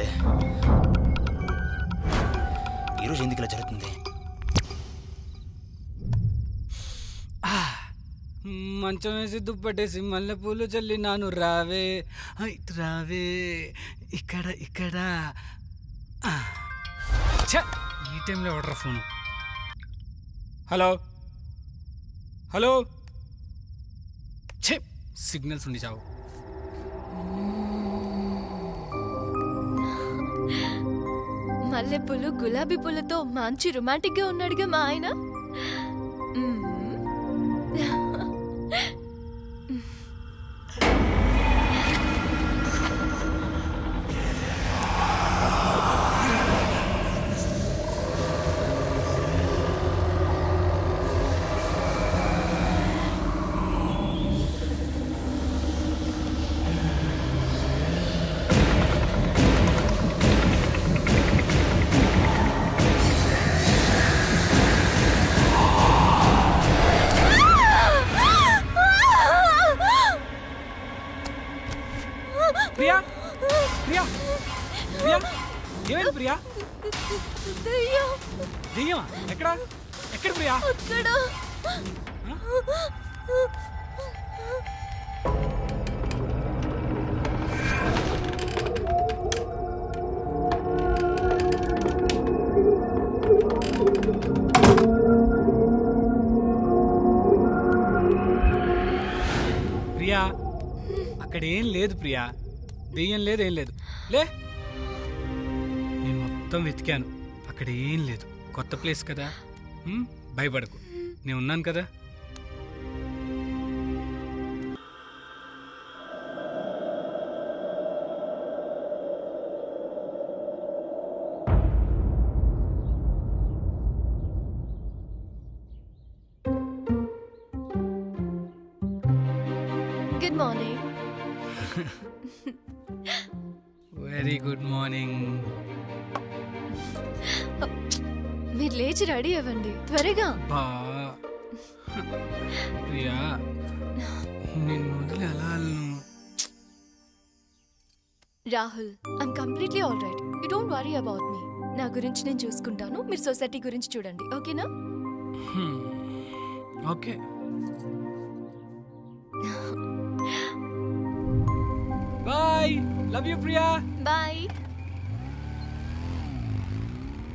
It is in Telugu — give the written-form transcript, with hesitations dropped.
అనిపిస్తుంది. ఈరోజు ఎందుకు ఇలా జరుగుతుంది? మంచం వేసి దుప్పటేసి మల్లెపూలు చల్లి నాను రావే రావే ఇక్కడ ఇక్కడ. ఈ టైంలో ఎవడరా ఫోను? Hello hello. ఛే, సిగ్నల్స్ ఉండి చావు. మల్లెపూలు గులాబీ పూలతో మంచి రొమాంటిక్ గా ఉన్నాడుగా మా ఆయన. ప్రియా ప్రియా ప్రియా, ఏమైంది ప్రియా? దెయ్యమా? ఎక్కడ ఎక్కడ ప్రియా? ప్రియా, అక్కడ ఏం లేదు ప్రియా. దెయ్యం లేదు, ఏం లేదు. లే, నేను మొత్తం వెతికాను, అక్కడ ఏం లేదు. కొత్త ప్లేస్ కదా, భయపడకు, నేను ఉన్నాను కదా. Good morning. Very good morning. మీరు లేచి రెడీ అవ్వండి త్వరగా. ప్రియా, నేను వదిలి ఎలా? Rahul, I'm completely all right. You don't worry about me. నా గురించి నేను చూసుకుంటాను, మీరు సొసైటీ గురించి చూడండి, ఓకేనా? Okay. Bye. Love you Priya. Bye.